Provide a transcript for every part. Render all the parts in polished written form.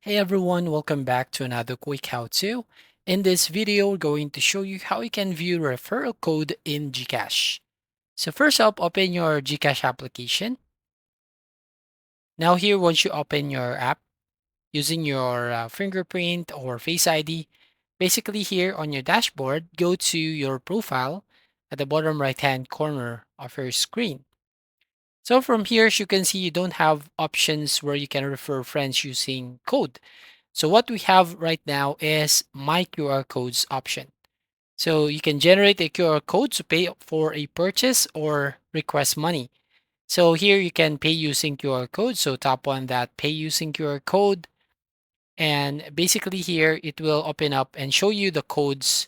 Hey everyone, welcome back to another quick how-to. In this video, we're going to show you how you can view referral code in GCash. So first up, open your GCash application. Now here, once you open your app using your fingerprint or Face ID, basically here on your dashboard, go to your profile at the bottom right-hand corner of your screen. So from here, as you can see, you don't have options where you can refer friends using code. So what we have right now is my QR codes option. So you can generate a QR code to pay for a purchase or request money. So here you can pay using QR code. So tap on that pay using QR code. And basically here it will open up and show you the codes.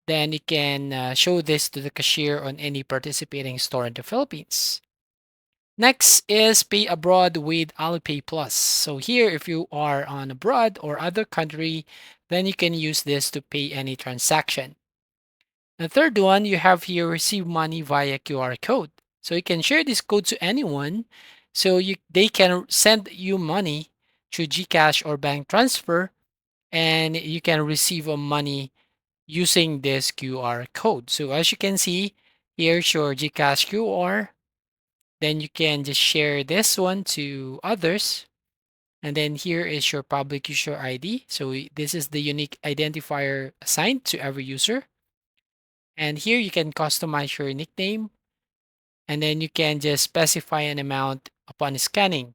Then you can show this to the cashier on any participating store in the Philippines. Next is pay abroad with Alipay Plus. So here, if you are on abroad or other country, then you can use this to pay any transaction. The third one, you have here receive money via QR code. So you can share this code to anyone, so they can send you money through GCash or bank transfer, and you can receive money using this QR code. So as you can see, here's your GCash QR. Then you can just share this one to others. And then here is your public user ID. So this is the unique identifier assigned to every user. And here you can customize your nickname. And then you can just specify an amount upon scanning.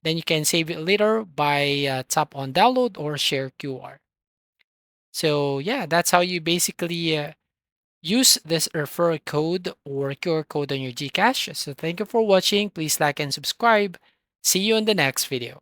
Then you can save it later by tap on download or share QR. So yeah, that's how you basically use this referral code or QR code on your GCash. So thank you for watching. Please like and subscribe. See you in the next video.